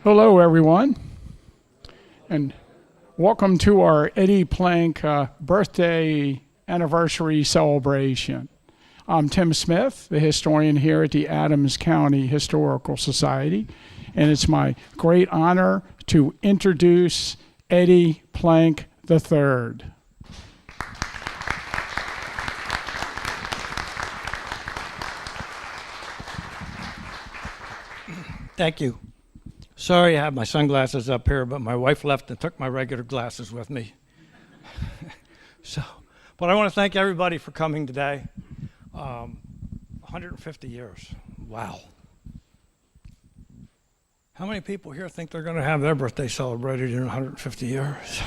Hello, everyone, and welcome to our Eddie Plank birthday anniversary celebration. I'm Tim Smith, the historian here at the Adams County Historical Society, and it's my great honor to introduce Eddie Plank III. Thank you. Sorry I have my sunglasses up here, but my wife left and took my regular glasses with me. But I want to thank everybody for coming today. 150 years. Wow. How many people here think they're going to have their birthday celebrated in 150 years?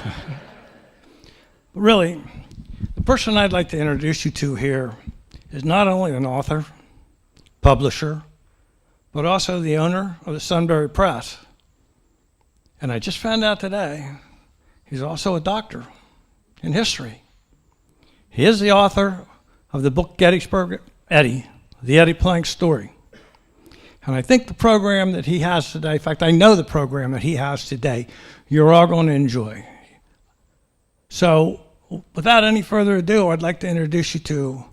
But really, the person I'd like to introduce you to here is not only an author, publisher, but also the owner of the Sunbury Press. And I just found out today, he's also a doctor in history. He is the author of the book Gettysburg, Eddie, the Eddie Plank story. And I think the program that he has today, in fact, I know the program that he has today, you're all going to enjoy. So without any further ado, I'd like to introduce you to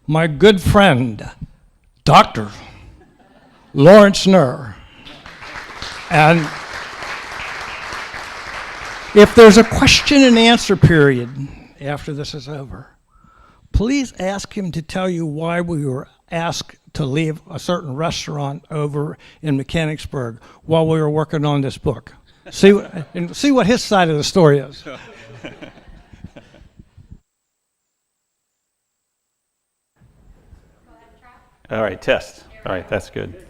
my good friend, Dr. Lawrence Knorr. And if there's a question and answer period after this is over, please ask him to tell you why we were asked to leave a certain restaurant over in Mechanicsburg while we were working on this book. See what his side of the story is. All right, test. All right, that's good.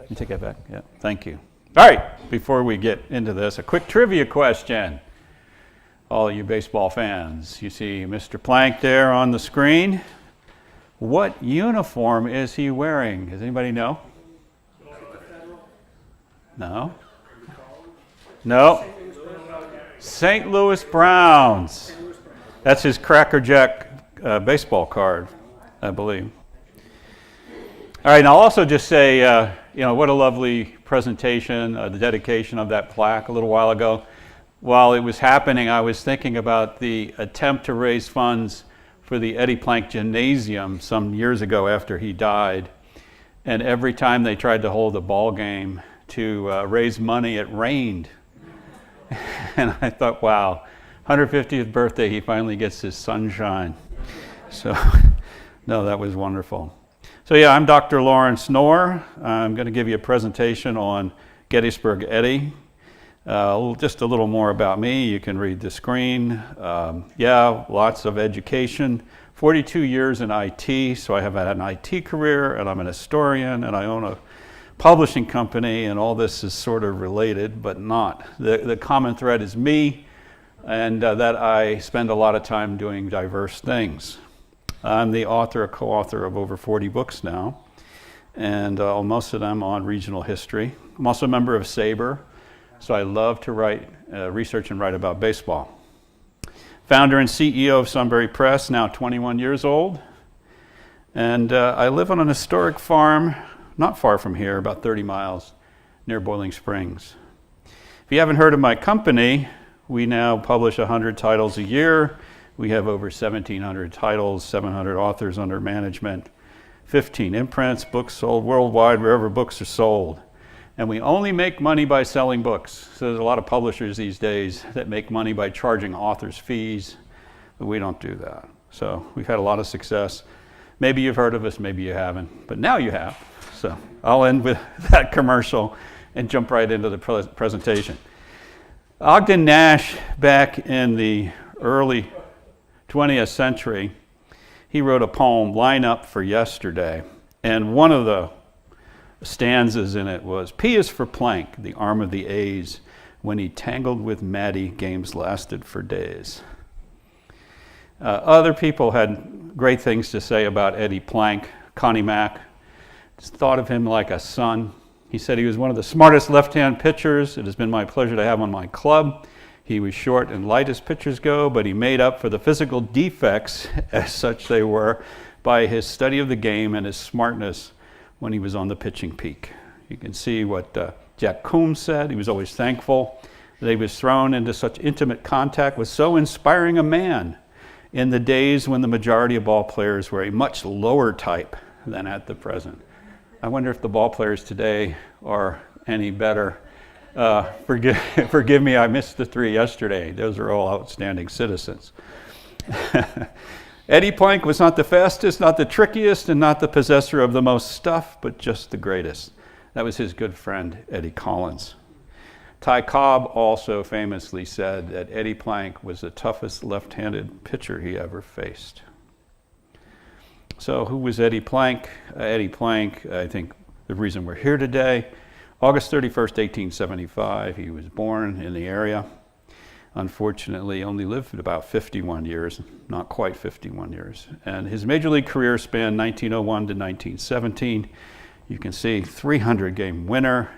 You take that back? Yeah, thank you. All right, before we get into this, a quick trivia question. All you baseball fans, you see Mr. Plank there on the screen. What uniform is he wearing? Does anybody know? No? No? St. Louis Browns. That's his Cracker Jack baseball card, I believe. All right, and I'll also just say, what a lovely presentation, the dedication of that plaque a little while ago. While it was happening, I was thinking about the attempt to raise funds for the Eddie Plank Gymnasium some years ago after he died. And every time they tried to hold a ball game to raise money, it rained. And I thought, wow, 150th birthday, he finally gets his sunshine. So, no, that was wonderful. So yeah, I'm Dr. Lawrence Knorr. I'm going to give you a presentation on Gettysburg Eddie. Just a little more about me. You can read the screen. Lots of education. 42 years in IT, so I have had an IT career, and I'm an historian, and I own a publishing company, and all this is sort of related, but not. The common thread is me, and that I spend a lot of time doing diverse things. I'm the author, co-author of over 40 books now, and most of them on regional history. I'm also a member of SABR, so I love to write, research and write about baseball. Founder and CEO of Sunbury Press, now 21 years old. And I live on an historic farm, not far from here, about 30 miles, near Boiling Springs. If you haven't heard of my company, we now publish 100 titles a year. We have over 1,700 titles, 700 authors under management, 15 imprints, books sold worldwide wherever books are sold. And we only make money by selling books. So there's a lot of publishers these days that make money by charging authors fees, but we don't do that. So we've had a lot of success. Maybe you've heard of us, maybe you haven't, but now you have. So I'll end with that commercial and jump right into the presentation. Ogden Nash, back in the early 20th century, he wrote a poem, Line Up for Yesterday, and one of the stanzas in it was, P is for Plank, the arm of the A's, when he tangled with Maddie, games lasted for days. Other people had great things to say about Eddie Plank. Connie Mack just thought of him like a son. He said he was one of the smartest left-hand pitchers. It has been my pleasure to have on my club. He was short and light as pitchers go, but he made up for the physical defects, as such they were, by his study of the game and his smartness when he was on the pitching peak. You can see what Jack Coombs said he was always thankful that he was thrown into such intimate contact with so inspiring a man in the days when the majority of ball players were a much lower type than at the present. I wonder if the ball players today are any better. Forgive me, I missed the 3 yesterday. Those are all outstanding citizens. Eddie Plank was not the fastest, not the trickiest, and not the possessor of the most stuff, but just the greatest. That was his good friend, Eddie Collins. Ty Cobb also famously said that Eddie Plank was the toughest left-handed pitcher he ever faced. So who was Eddie Plank? Eddie Plank, I think the reason we're here today, August 31st, 1875, he was born in the area. Unfortunately, only lived about 51 years, not quite 51 years. And his major league career spanned 1901 to 1917. You can see 300-game winner.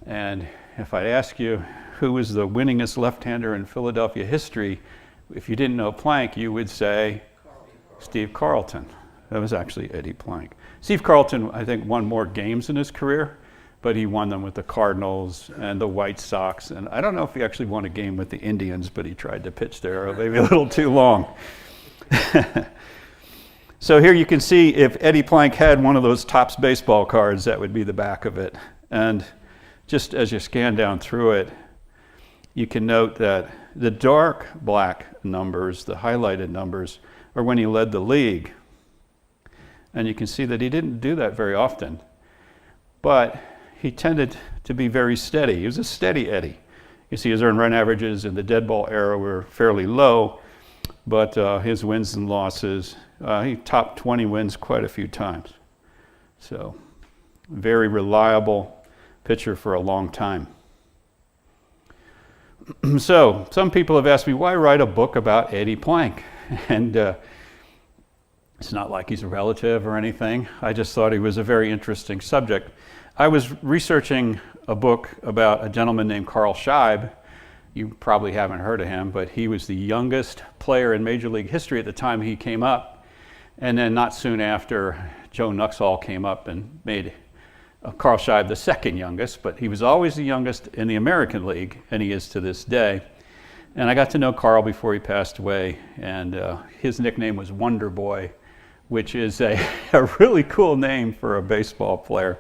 And if I'd ask you who was the winningest left-hander in Philadelphia history, if you didn't know Plank, you would say Steve Carlton. That was actually Eddie Plank. Steve Carlton, I think, won more games in his career, but he won them with the Cardinals and the White Sox. And I don't know if he actually won a game with the Indians, but he tried to pitch there maybe a little too long. So here you can see if Eddie Plank had one of those Topps baseball cards, that would be the back of it. And just as you scan down through it, you can note that the dark black numbers, the highlighted numbers, are when he led the league. And you can see that he didn't do that very often. But he tended to be very steady. He was a steady Eddie. You see his earned run averages in the dead ball era were fairly low, but his wins and losses, he topped 20 wins quite a few times. So, very reliable pitcher for a long time. So, some people have asked me, why write a book about Eddie Plank? And it's not like he's a relative or anything. I just thought he was a very interesting subject. I was researching a book about a gentleman named Carl Scheib. You probably haven't heard of him, but he was the youngest player in Major League history at the time he came up. And then not soon after, Joe Nuxhall came up and made Carl Scheib the second youngest, but he was always the youngest in the American League, and he is to this day. And I got to know Carl before he passed away, and his nickname was Wonder Boy, which is a really cool name for a baseball player.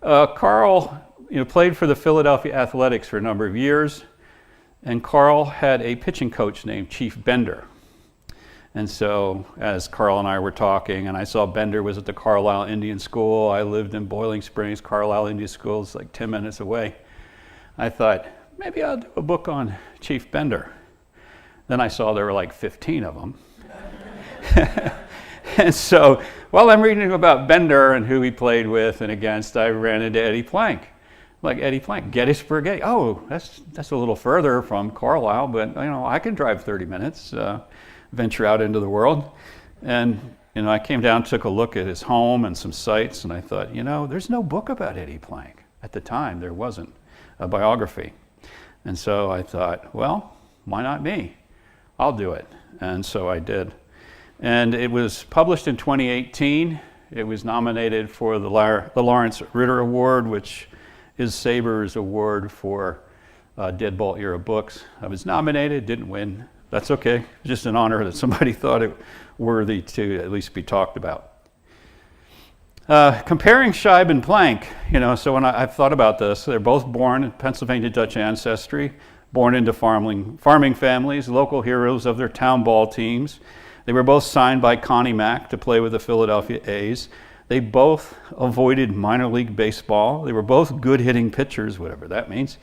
Carl played for the Philadelphia Athletics for a number of years, and Carl had a pitching coach named Chief Bender. And so as Carl and I were talking, and I saw Bender was at the Carlisle Indian School, I lived in Boiling Springs, Carlisle Indian School is like 10 minutes away. I thought, maybe I'll do a book on Chief Bender. Then I saw there were like 15 of them. And so while I'm reading about Bender and who he played with and against, I ran into Eddie Plank. Like, Eddie Plank, Gettysburg, Eddie. Oh, that's a little further from Carlisle, but I can drive 30 minutes, venture out into the world. And I came down, took a look at his home and some sites, and I thought, there's no book about Eddie Plank. At the time, there wasn't a biography. And so I thought, well, why not me? I'll do it. And so I did. And it was published in 2018. It was nominated for the Lawrence Ritter Award, which is Saber's award for dead ball era books. I was nominated, didn't win. That's okay. It's just an honor that somebody thought it worthy to at least be talked about. Comparing Scheib and Plank, so when I've thought about this, they're both born in Pennsylvania Dutch ancestry, born into farming families, local heroes of their town ball teams. They were both signed by Connie Mack to play with the Philadelphia A's. They both avoided minor league baseball. They were both good-hitting pitchers, whatever that means.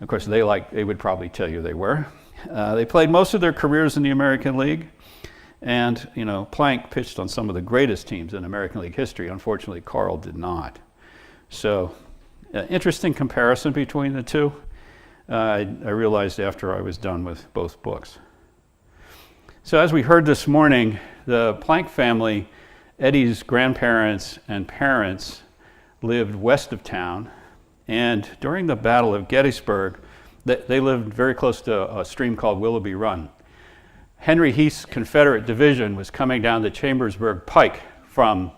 Of course, they would probably tell you they were. They played most of their careers in the American League. And, Plank pitched on some of the greatest teams in American League history. Unfortunately, Carl did not. So, interesting comparison between the two. I realized after I was done with both books. So as we heard this morning, the Plank family, Eddie's grandparents and parents, lived west of town. And during the Battle of Gettysburg, they lived very close to a stream called Willoughby Run. Henry Heath's Confederate division was coming down the Chambersburg Pike from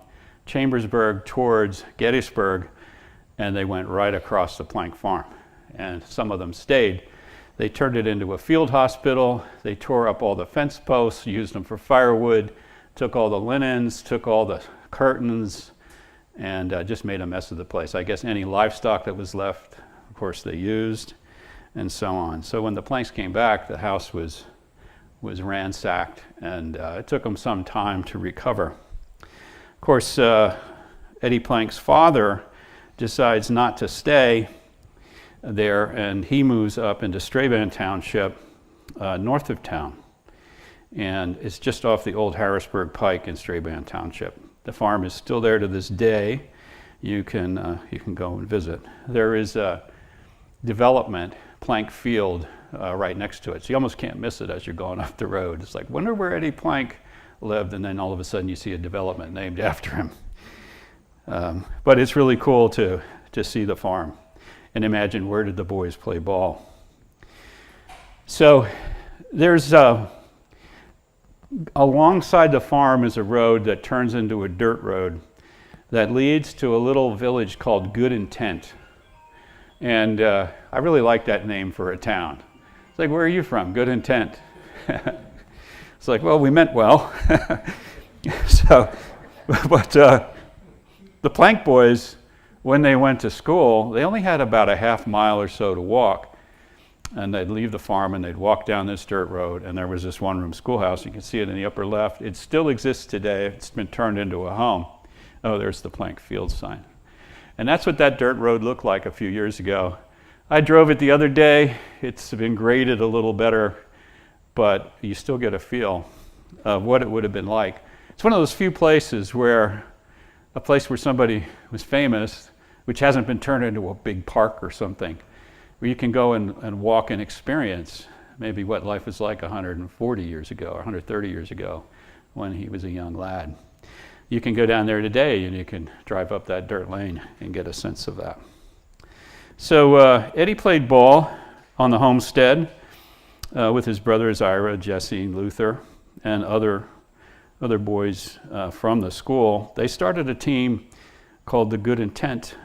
Chambersburg towards Gettysburg. and they went right across the Plank Farm. And some of them stayed. They turned it into a field hospital. They tore up all the fence posts, used them for firewood, took all the linens, took all the curtains, and just made a mess of the place. I guess any livestock that was left, of course, they used, and so on. So when the Planks came back, the house was ransacked, and it took them some time to recover. Of course, Eddie Plank's father decides not to stay there, and he moves up into Strabane Township, north of town. And it's just off the old Harrisburg Pike in Strabane Township. The farm is still there to this day. You can go and visit. There is a development, Plank Field, right next to it. So you almost can't miss it as you're going up the road. It's like, wonder where Eddie Plank lived, and then all of a sudden you see a development named after him. But it's really cool to see the farm and imagine, where did the boys play ball? So there's alongside the farm is a road that turns into a dirt road that leads to a little village called Good Intent. And I really like that name for a town. It's like, where are you from? Good Intent. It's like, well, we meant well. So, but the Plank boys, when they went to school, they only had about a half mile or so to walk. And they'd leave the farm and they'd walk down this dirt road, and there was this one-room schoolhouse. You can see it in the upper left. It still exists today. It's been turned into a home. Oh, there's the Plank Field sign. And that's what that dirt road looked like a few years ago. I drove it the other day. It's been graded a little better, but you still get a feel of what it would have been like. It's one of those few places where, a place where somebody was famous, which hasn't been turned into a big park or something, where you can go and walk and experience maybe what life was like 140 years ago or 130 years ago when he was a young lad. You can go down there today and you can drive up that dirt lane and get a sense of that. So Eddie played ball on the homestead with his brothers Ira, Jesse, Luther, and other boys from the school. They started a team called the Good Intent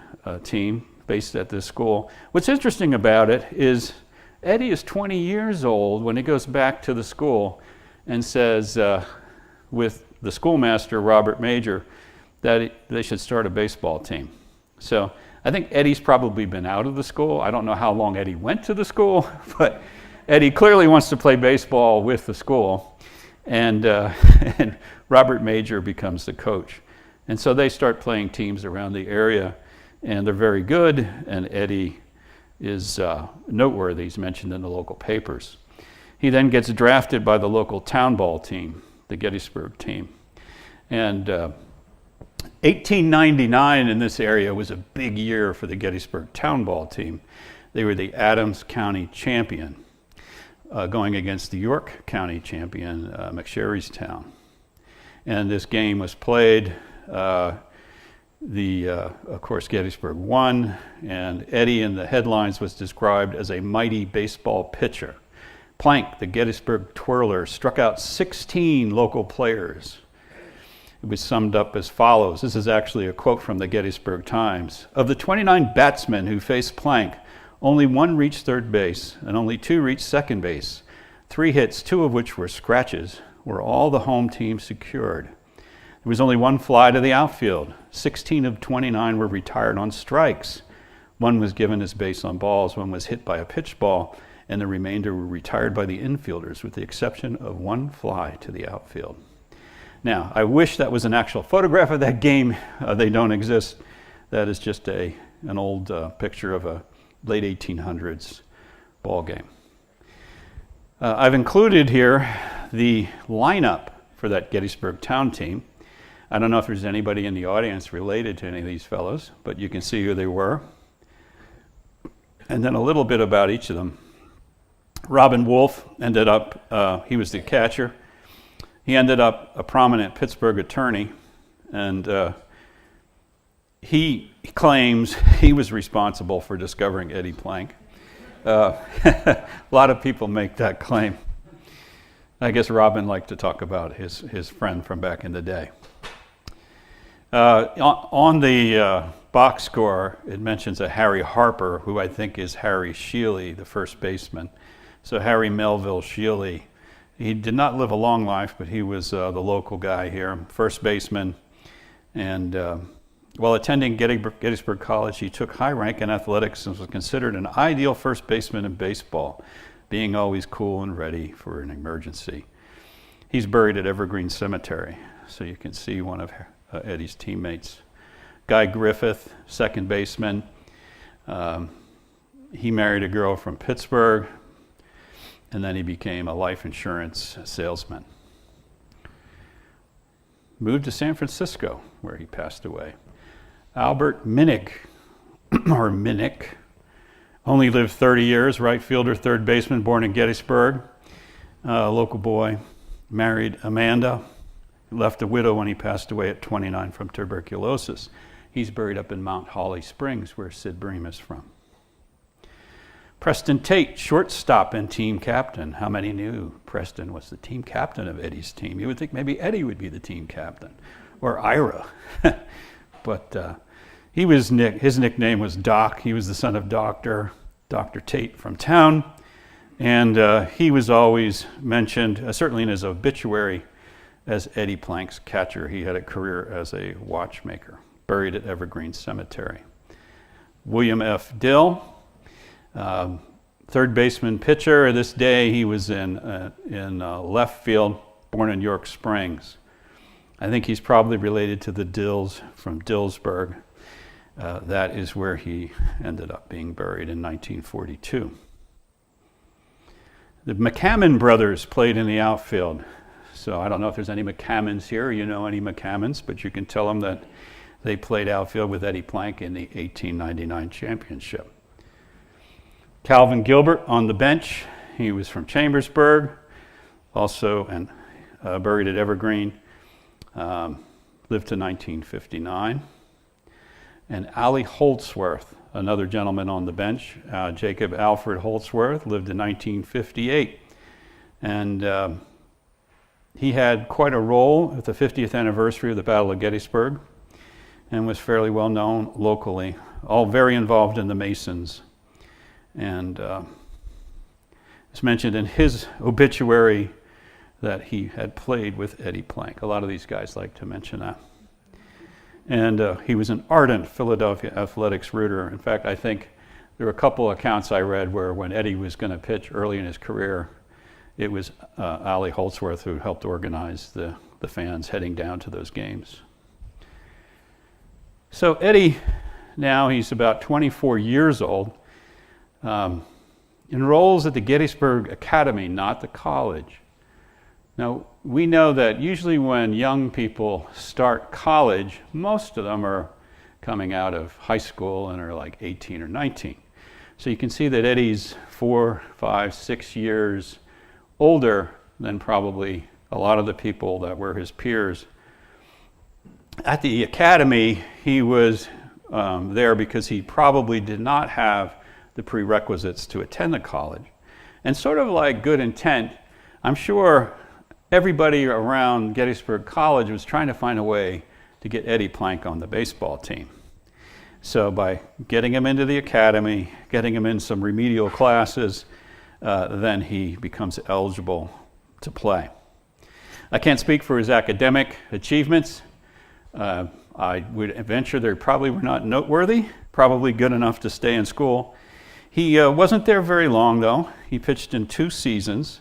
team based at this school. What's interesting about it is Eddie is 20 years old when he goes back to the school and says with the schoolmaster, Robert Major, that they should start a baseball team. So I think Eddie's probably been out of the school. I don't know how long Eddie went to the school, but Eddie clearly wants to play baseball with the school. And Robert Major becomes the coach. And so they start playing teams around the area, and they're very good, and Eddie is noteworthy. He's mentioned in the local papers. He then gets drafted by the local town ball team, the Gettysburg team. And 1899 in this area was a big year for the Gettysburg town ball team. They were the Adams County champion, going against the York County champion, McSherrystown. And this game was played. Of course, Gettysburg won, and Eddie in the headlines was described as a mighty baseball pitcher. Plank, the Gettysburg twirler, struck out 16 local players. It was summed up as follows. This is actually a quote from the Gettysburg Times. Of the 29 batsmen who faced Plank, only one reached third base, and only two reached second base. 3 hits, 2 of which were scratches, were all the home team secured. There was only 1 fly to the outfield. 16 of 29 were retired on strikes. 1 was given as base on balls, 1 was hit by a pitch ball, and the remainder were retired by the infielders, with the exception of 1 fly to the outfield. Now, I wish that was an actual photograph of that game. They don't exist. That is just an old picture of a late 1800s ball game. I've included here the lineup for that Gettysburg town team. I don't know if there's anybody in the audience related to any of these fellows, but you can see who they were. And then a little bit about each of them. Robin Wolfe ended up, he was the catcher. He ended up a prominent Pittsburgh attorney, and he claims he was responsible for discovering Eddie Plank. A lot of people make that claim. I guess Robin liked to talk about his friend from back in the day. On the box score, it mentions a Harry Harper, who I think is Harry Shealy, the first baseman. So Harry Melville Shealy. He did not live a long life, but he was the local guy here, first baseman. And while attending Gettysburg College, he took high rank in athletics and was considered an ideal first baseman in baseball, being always cool and ready for an emergency. He's buried at Evergreen Cemetery, so you can see one of Eddie's teammates. Guy Griffith, second baseman. He married a girl from Pittsburgh, and then he became a life insurance salesman. Moved to San Francisco, where he passed away. Albert Minnick, or Minnick, only lived 30 years, right fielder, third baseman, born in Gettysburg, local boy, married Amanda, left a widow when he passed away at 29 from tuberculosis. He's buried up in Mount Holly Springs, where Sid Bream is from. Preston Tate, shortstop and team captain. How many knew Preston was the team captain of Eddie's team? You would think maybe Eddie would be the team captain, or Ira. But his nickname was Doc. He was the son of Dr. Tate from town. And he was always mentioned, certainly in his obituary, as Eddie Plank's catcher. He had a career as a watchmaker, buried at Evergreen Cemetery. William F. Dill, third baseman pitcher. This day he was in left field, born in York Springs. I think he's probably related to the Dills from Dillsburg. That is where he ended up being buried in 1942. The McCammon brothers played in the outfield. So I don't know if there's any McCammons here, you know any McCammons, but you can tell them that they played outfield with Eddie Plank in the 1899 championship. Calvin Gilbert on the bench. He was from Chambersburg, also buried at Evergreen, lived to 1959. And Allie Holdsworth, another gentleman on the bench, Jacob Alfred Holdsworth, lived in 1958. And he had quite a role at the 50th anniversary of the Battle of Gettysburg and was fairly well known locally, all very involved in the Masons. And it's mentioned in his obituary that he had played with Eddie Plank. A lot of these guys like to mention that. And he was an ardent Philadelphia athletics rooter. In fact, I think there were a couple accounts I read where when Eddie was going to pitch early in his career, it was Allie Holdsworth who helped organize the fans heading down to those games. So Eddie, now he's about 24 years old, enrolls at the Gettysburg Academy, not the college. Now, we know that usually when young people start college, most of them are coming out of high school and are like 18 or 19. So you can see that Eddie's 4, 5, 6 years older than probably a lot of the people that were his peers. At the academy, he was there because he probably did not have the prerequisites to attend the college. And sort of like good intent, I'm sure everybody around Gettysburg College was trying to find a way to get Eddie Plank on the baseball team. So by getting him into the academy, getting him in some remedial classes, then he becomes eligible to play. I can't speak for his academic achievements. I would venture they probably were not noteworthy, probably good enough to stay in school. He wasn't there very long, though. He pitched in 2 seasons,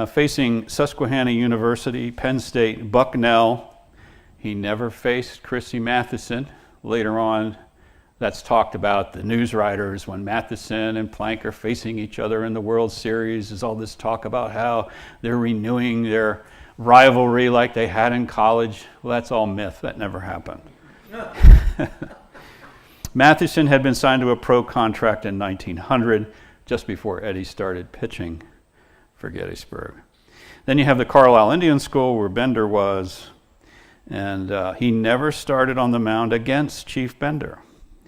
facing Susquehanna University, Penn State, Bucknell. He never faced Chrissy Matheson. Later on, that's talked about the news writers when Matheson and Plank are facing each other in the World Series. There's all this talk about how they're renewing their rivalry like they had in college. Well, that's all myth. That never happened. Matheson had been signed to a pro contract in 1900, just before Eddie started pitching for Gettysburg. Then you have the Carlisle Indian School where Bender was, and he never started on the mound against Chief Bender,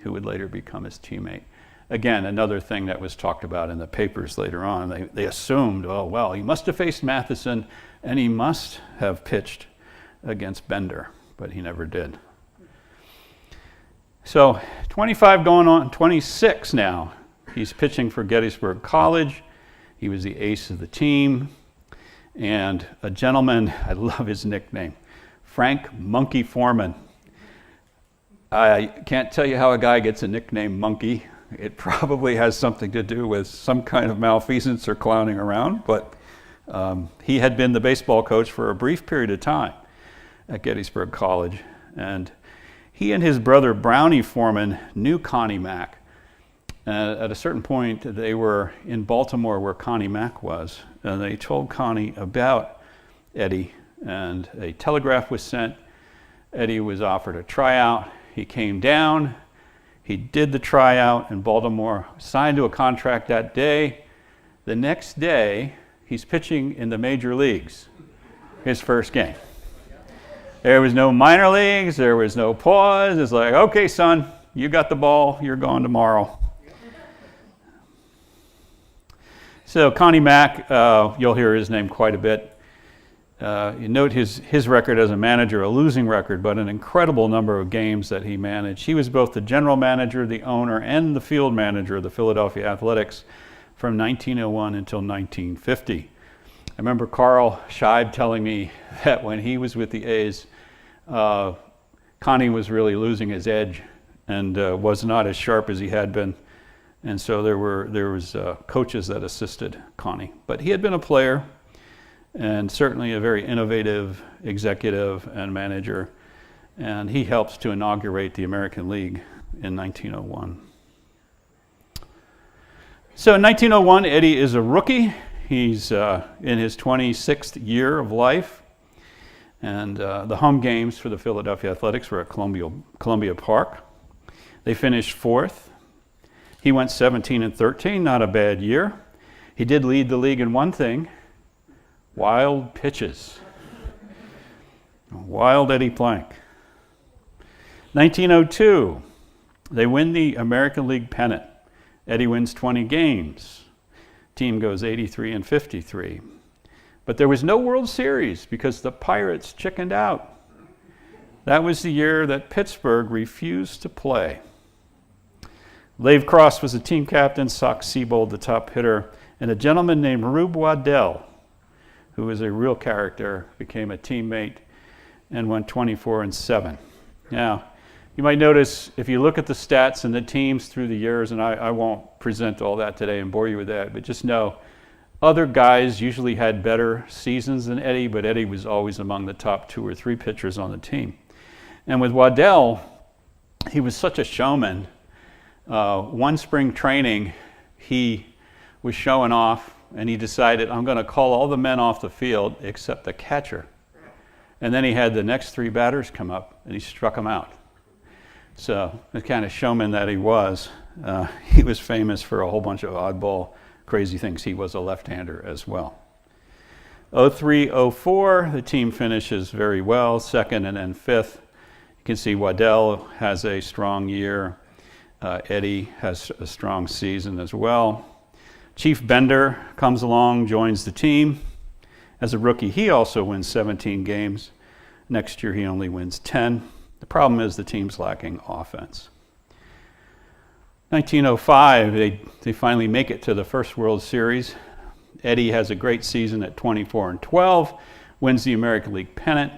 who would later become his teammate. Again, another thing that was talked about in the papers later on. They assumed, oh, well, he must have faced Matheson and he must have pitched against Bender, but he never did. So 25 going on 26 now. He's pitching for Gettysburg College. He was the ace of the team. And a gentleman, I love his nickname, Frank Monkey Foreman. I can't tell you how a guy gets a nickname Monkey. It probably has something to do with some kind of malfeasance or clowning around, but he had been the baseball coach for a brief period of time at Gettysburg College. And he and his brother Brownie Foreman knew Connie Mack. At a certain point, they were in Baltimore where Connie Mack was, and they told Connie about Eddie, and a telegraph was sent. Eddie was offered a tryout. He came down. He did the tryout in Baltimore, signed to a contract that day. The next day, he's pitching in the major leagues, his first game. There was no minor leagues. There was no pause. It's like, okay, son, you got the ball. You're gone tomorrow. So Connie Mack, you'll hear his name quite a bit. You note his record as a manager, a losing record, but an incredible number of games that he managed. He was both the general manager, the owner, and the field manager of the Philadelphia Athletics from 1901 until 1950. I remember Carl Scheib telling me that when he was with the A's, Connie was really losing his edge and was not as sharp as he had been. And so there was coaches that assisted Connie. But he had been a player and certainly a very innovative executive and manager. And he helped to inaugurate the American League in 1901. So in 1901, Eddie is a rookie. He's in his 26th year of life. And the home games for the Philadelphia Athletics were at Columbia Park. They finished fourth. He went 17-13, not a bad year. He did lead the league in one thing, wild pitches. Wild Eddie Plank. 1902, they win the American League pennant. Eddie wins 20 games. Team goes 83-53. But there was no World Series because the Pirates chickened out. That was the year that Pittsburgh refused to play. Lave Cross was the team captain, Sock Siebold the top hitter, and a gentleman named Rube Waddell, who was a real character, became a teammate and went 24-7. Now, you might notice if you look at the stats and the teams through the years, and I won't present all that today and bore you with that, but just know other guys usually had better seasons than Eddie, but Eddie was always among the top 2 or 3 pitchers on the team. And with Waddell, he was such a showman. One spring training, he was showing off, and he decided, I'm going to call all the men off the field except the catcher. And then he had the next 3 batters come up, and he struck them out. So the kind of showman that he was famous for a whole bunch of oddball, crazy things. He was a left-hander as well. 03-04, the team finishes very well, 2nd and then 5th. You can see Waddell has a strong year. Eddie has a strong season as well. Chief Bender comes along, joins the team. As a rookie, he also wins 17 games. Next year, he only wins 10. The problem is the team's lacking offense. 1905, they finally make it to the first World Series. Eddie has a great season at 24-12, wins the American League pennant.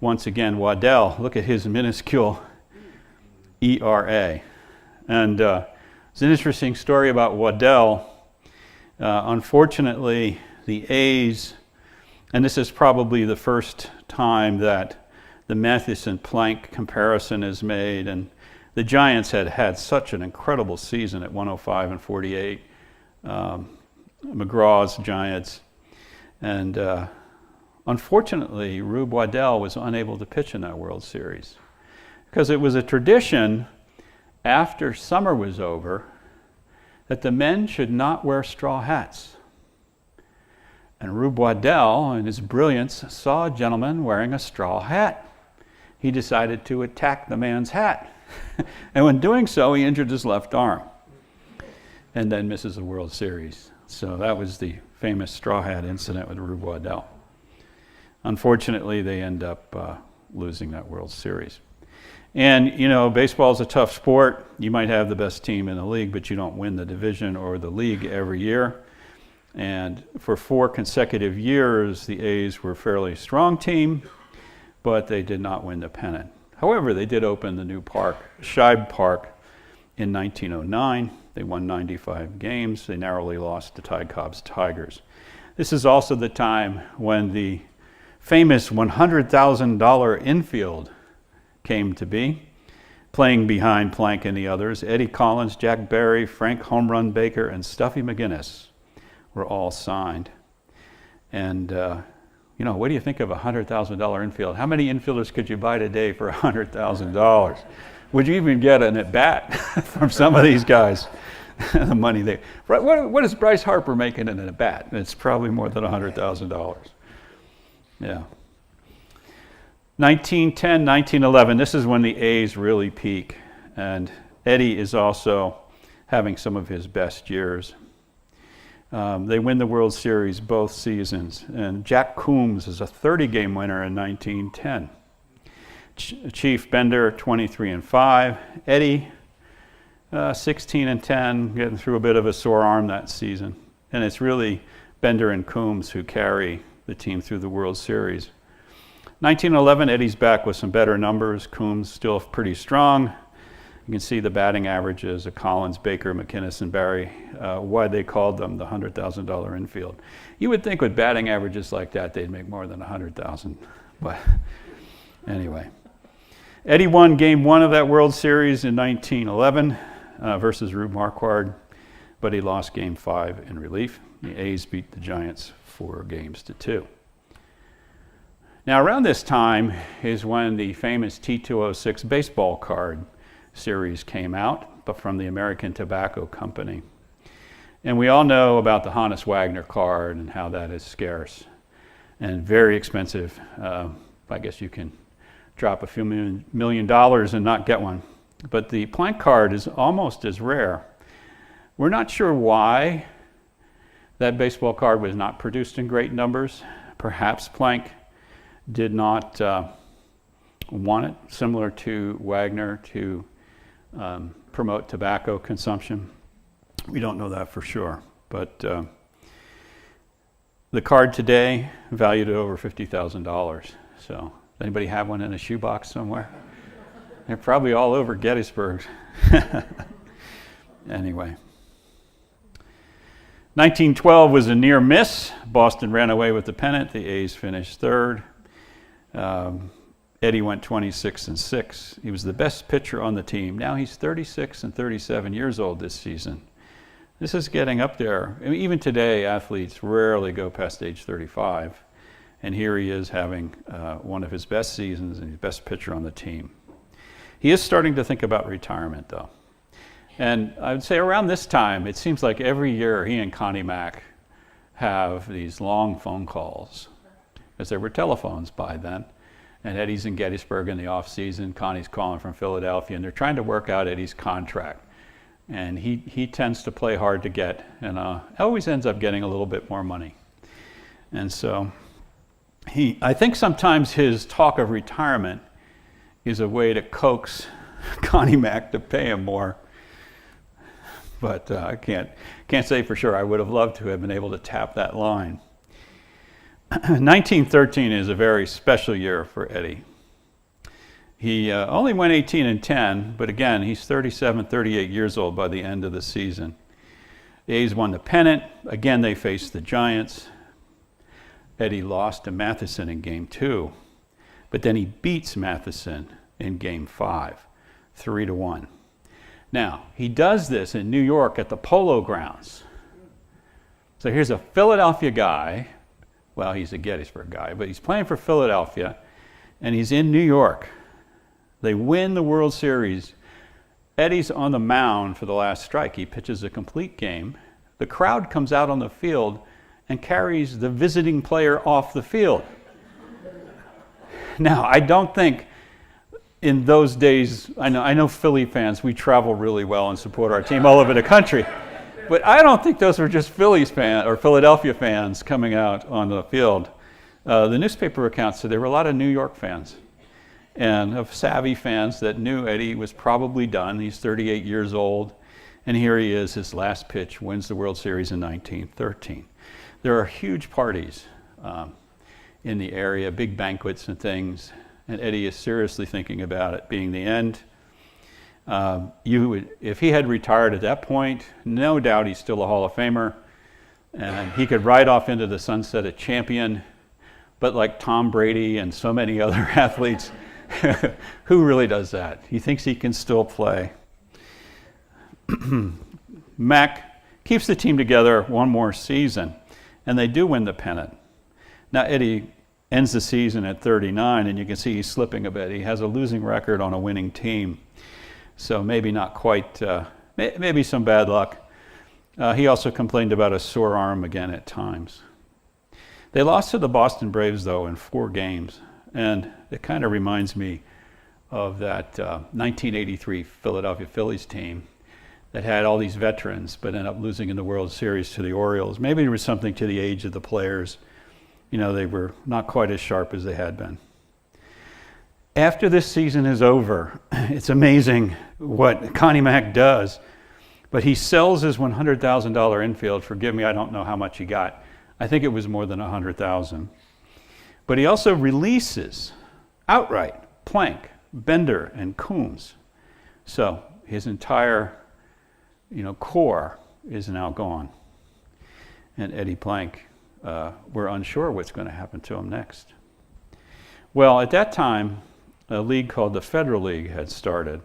Once again, Waddell, look at his minuscule ERA. And it's an interesting story about Waddell. Unfortunately, the A's, and this is probably the first time that the Mathis Plank comparison is made, and the Giants had such an incredible season at 105-48, McGraw's Giants, and unfortunately, Rube Waddell was unable to pitch in that World Series because it was a tradition after summer was over that the men should not wear straw hats. And Rube Waddell, in his brilliance, saw a gentleman wearing a straw hat. He decided to attack the man's hat. And when doing so, he injured his left arm and then misses the World Series. So that was the famous straw hat incident with Rube Waddell. Unfortunately, they end up losing that World Series. And, you know, baseball is a tough sport. You might have the best team in the league, but you don't win the division or the league every year. And for 4 consecutive years, the A's were a fairly strong team, but they did not win the pennant. However, they did open the new park, Shibe Park, in 1909. They won 95 games. They narrowly lost to Ty Cobb's Tigers. This is also the time when the famous $100,000 infield came to be, playing behind Plank and the others. Eddie Collins, Jack Barry, Frank Home Run Baker, and Stuffy McGinnis were all signed. And, you know, what do you think of a $100,000 infield? How many infielders could you buy today for $100,000? Would you even get an at-bat from some of these guys? The money they... What is Bryce Harper making in an at-bat? It's probably more than $100,000. Yeah. 1910, 1911, this is when the A's really peak. And Eddie is also having some of his best years. They win the World Series both seasons. And Jack Coombs is a 30-game winner in 1910. Chief Bender, 23-5. Eddie, 16-10, getting through a bit of a sore arm that season. And it's really Bender and Coombs who carry the team through the World Series. 1911, Eddie's back with some better numbers. Coombs still pretty strong. You can see the batting averages of Collins, Baker, McInnes, and Barry, why they called them the $100,000 infield. You would think with batting averages like that, they'd make more than $100,000. But anyway. Eddie won Game 1 of that World Series in 1911 versus Rube Marquard, but he lost Game 5 in relief. The A's beat the Giants 4-2. Now, around this time is when the famous T206 baseball card series came out, but from the American Tobacco Company. And we all know about the Honus Wagner card and how that is scarce and very expensive. I guess you can drop a few million dollars and not get one. But the Plank card is almost as rare. We're not sure why that baseball card was not produced in great numbers. Perhaps Plank did not want it, similar to Wagner, to promote tobacco consumption. We don't know that for sure. But the card today valued at over $50,000. So anybody have one in a shoebox somewhere? They're probably all over Gettysburg. Anyway. 1912 was a near miss. Boston ran away with the pennant. The A's finished third. Eddie went 26-6. He was the best pitcher on the team. Now he's 36 and 37 years old this season. This is getting up there. I mean, even today, athletes rarely go past age 35. And here he is having one of his best seasons and his best pitcher on the team. He is starting to think about retirement, though. And I would say around this time, it seems like every year he and Connie Mack have these long phone calls, because there were telephones by then. And Eddie's in Gettysburg in the off season. Connie's calling from Philadelphia, and they're trying to work out Eddie's contract. And he tends to play hard to get, and always ends up getting a little bit more money. And so I think sometimes his talk of retirement is a way to coax Connie Mack to pay him more. But I can't say for sure. I would have loved to have been able to tap that line. 1913 is a very special year for Eddie. He only went 18-10, but again, he's 37, 38 years old by the end of the season. The A's won the pennant. Again, they faced the Giants. Eddie lost to Matheson in Game 2, but then he beats Matheson in Game 5, 3-1. Now, he does this in New York at the Polo Grounds. So here's a Philadelphia guy. Well, he's a Gettysburg guy, but he's playing for Philadelphia, and he's in New York. They win the World Series. Eddie's on the mound for the last strike. He pitches a complete game. The crowd comes out on the field and carries the visiting player off the field. Now, I don't think in those days, I know Philly fans, we travel really well and support our team all over the country. But I don't think those were just Phillies fans or Philadelphia fans coming out on the field. The newspaper accounts said there were a lot of New York fans. and of savvy fans that knew Eddie was probably done. He's 38 years old, and here he is, his last pitch, wins the World Series in 1913. There are huge parties in the area, big banquets and things, and Eddie is seriously thinking about it being the end. If he had retired at that point, no doubt he's still a Hall of Famer, and he could ride off into the sunset a champion. But like Tom Brady and so many other athletes, who really does that? He thinks he can still play. Mack keeps the team together one more season, and they do win the pennant. Now Eddie ends the season at 39, and you can see he's slipping a bit. He has a losing record on a winning team, so maybe not quite, maybe some bad luck. He also complained about a sore arm again at times. They lost to the Boston Braves, though, in 4 games, and it kind of reminds me of that 1983 Philadelphia Phillies team that had all these veterans but ended up losing in the World Series to the Orioles. Maybe there was something to the age of the players. You know, they were not quite as sharp as they had been. After this season is over, it's amazing what Connie Mack does, but he sells his $100,000 infield. Forgive me, I don't know how much he got. I think it was more than $100,000. But he also releases outright Plank, Bender, and Coombs. So his entire, core is now gone. And Eddie Plank, we're unsure what's going to happen to him next. Well, at that time, a league called the Federal League had started.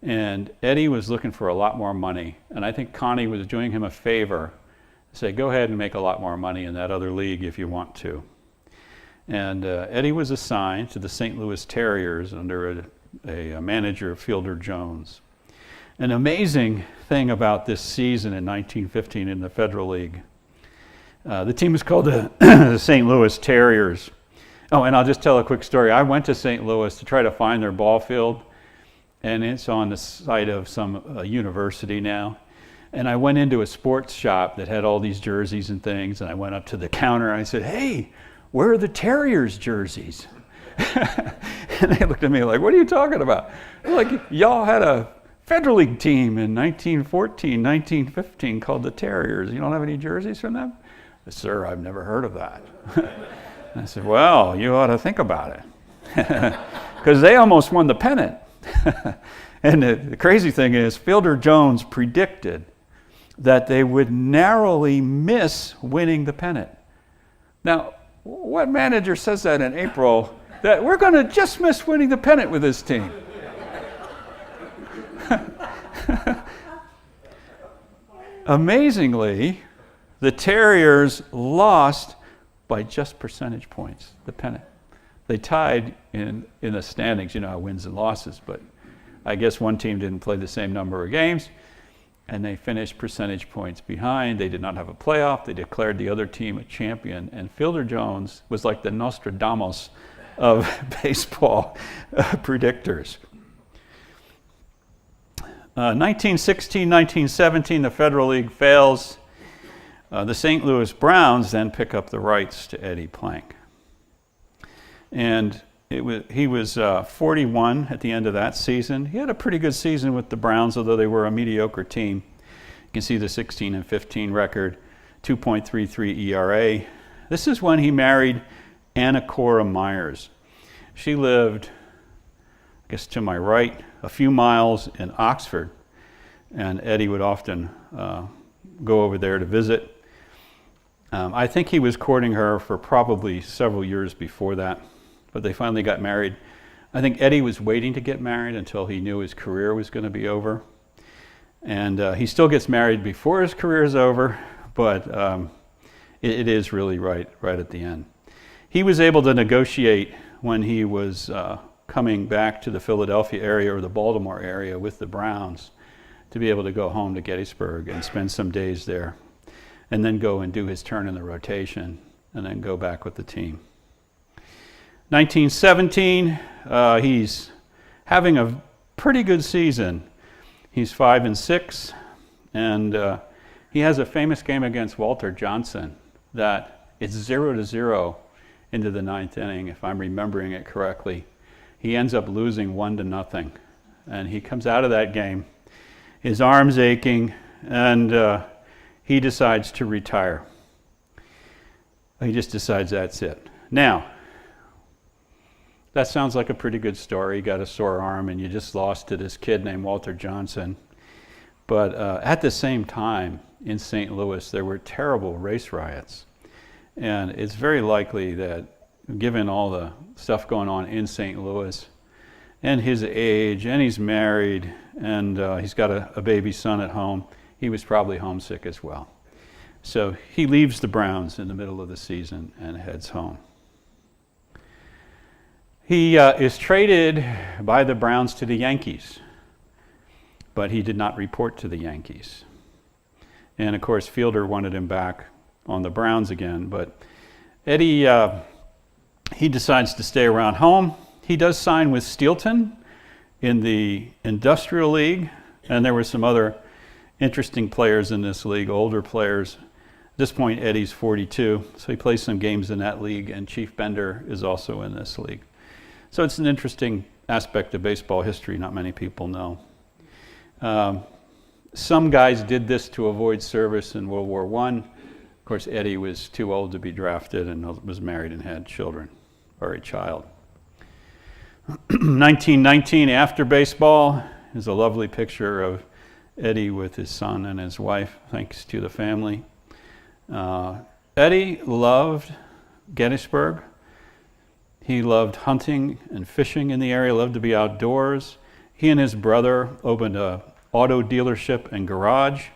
And Eddie was looking for a lot more money. And I think Connie was doing him a favor, say, go ahead and make a lot more money in that other league if you want to. And Eddie was assigned to the St. Louis Terriers under a manager, Fielder Jones. An amazing thing about this season in 1915 in the Federal League, the team was called the St. Louis Terriers. Oh, and I'll just tell a quick story. I went to St. Louis to try to find their ball field, and it's on the site of some university now. And I went into a sports shop that had all these jerseys and things, and I went up to the counter and I said, hey, where are the Terriers jerseys? And they looked at me like, what are you talking about? They're like, y'all had a Federal League team in 1914, 1915 called the Terriers. You don't have any jerseys from them? I said, sir, I've never heard of that. I said, well, you ought to think about it. Because they almost won the pennant. And the crazy thing is, Fielder Jones predicted that they would narrowly miss winning the pennant. Now, what manager says that in April, that we're going to just miss winning the pennant with this team? Amazingly, the Terriers lost by just percentage points, the pennant. They tied in the standings, you know how wins and losses, but I guess one team didn't play the same number of games, and they finished percentage points behind. They did not have a playoff. They declared the other team a champion, and Fielder Jones was like the Nostradamus of baseball predictors. 1916, 1917, the Federal League fails. The St. Louis Browns then pick up the rights to Eddie Plank. And he was 41 at the end of that season. He had a pretty good season with the Browns, although they were a mediocre team. You can see the 16 and 15 record, 2.33 ERA. This is when he married Anna Cora Myers. She lived, I guess to my right, a few miles in Oxford, and Eddie would often go over there to visit. I think he was courting her for probably several years before that, but they finally got married. I think Eddie was waiting to get married until he knew his career was going to be over. And he still gets married before his career is over, but it is really right at the end. He was able to negotiate when he was coming back to the Philadelphia area or the Baltimore area with the Browns to be able to go home to Gettysburg and spend some days there, and then go and do his turn in the rotation, and then go back with the team. 1917, he's having a pretty good season. He's 5-6, and he has a famous game against Walter Johnson that it's 0-0 into the ninth inning, if I'm remembering it correctly. he ends up losing 1-0. And he comes out of that game, his arm's aching, and he decides to retire. He just decides that's it. Now, that sounds like a pretty good story. You got a sore arm and you just lost to this kid named Walter Johnson. But at the same time, in St. Louis, there were terrible race riots. And it's very likely that, given all the stuff going on in St. Louis, and his age, and he's married, and he's got a baby son at home, he was probably homesick as well. So he leaves the Browns in the middle of the season and heads home. He is traded by the Browns to the Yankees, but he did not report to the Yankees. And of course, Fielder wanted him back on the Browns again, but Eddie, he decides to stay around home. He does sign with Steelton in the Industrial League, and there were some other interesting players in this league, older players. At this point, Eddie's 42, so he plays some games in that league, and Chief Bender is also in this league. So it's an interesting aspect of baseball history not many people know. Some guys did this to avoid service in World War I. Of course, Eddie was too old to be drafted and was married and had children, or a child. 1919, after baseball, is a lovely picture of Eddie with his son and his wife, thanks to the family. Eddie loved Gettysburg. He loved hunting and fishing in the area, loved to be outdoors. He and his brother opened an auto dealership and garage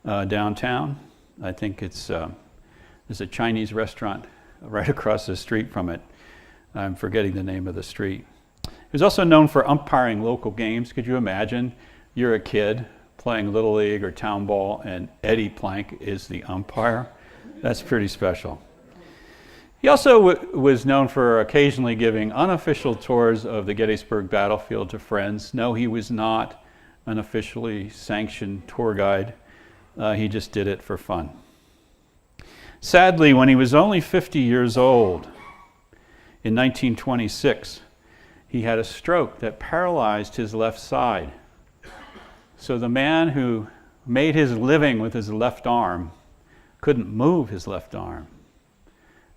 downtown. I think there's a Chinese restaurant right across the street from it. I'm forgetting the name of the street. He was also known for umpiring local games. Could you imagine? You're a kid playing Little League or Town Ball, and Eddie Plank is the umpire. That's pretty special. He also was known for occasionally giving unofficial tours of the Gettysburg battlefield to friends. No, he was not an officially sanctioned tour guide. He just did it for fun. Sadly, when he was only 50 years old, in 1926, he had a stroke that paralyzed his left side. So the man who made his living with his left arm couldn't move his left arm.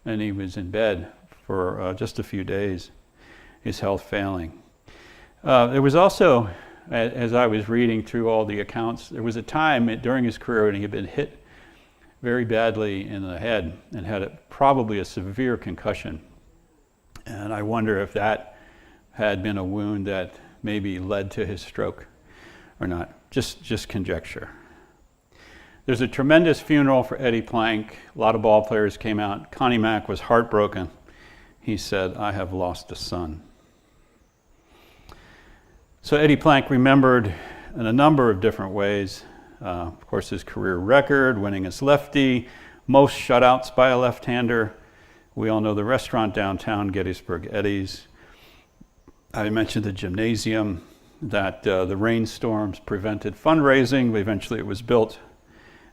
And he was in bed for just a few days, his health failing. There was also, as I was reading through all the accounts, there was a time during his career when he had been hit very badly in the head and had probably a severe concussion. And I wonder if that had been a wound that maybe led to his stroke or not. Just conjecture. There's a tremendous funeral for Eddie Plank. A lot of ball players came out. Connie Mack was heartbroken. He said, "I have lost a son." So Eddie Plank remembered in a number of different ways. Of course, his career record, winning as lefty, most shutouts by a left-hander. We all know the restaurant downtown, Gettysburg Eddie's. I mentioned the gymnasium, that the rainstorms prevented fundraising, but eventually it was built.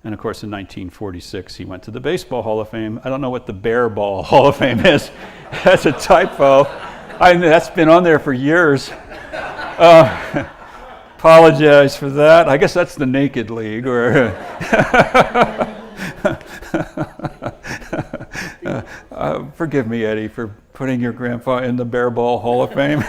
And of course, in 1946, he went to the Baseball Hall of Fame. I don't know what the Bear Ball Hall of Fame is. That's a typo. That's been on there for years. Apologize for that. I guess that's the Naked League. Or forgive me, Eddie, for putting your grandpa in the Bear Ball Hall of Fame.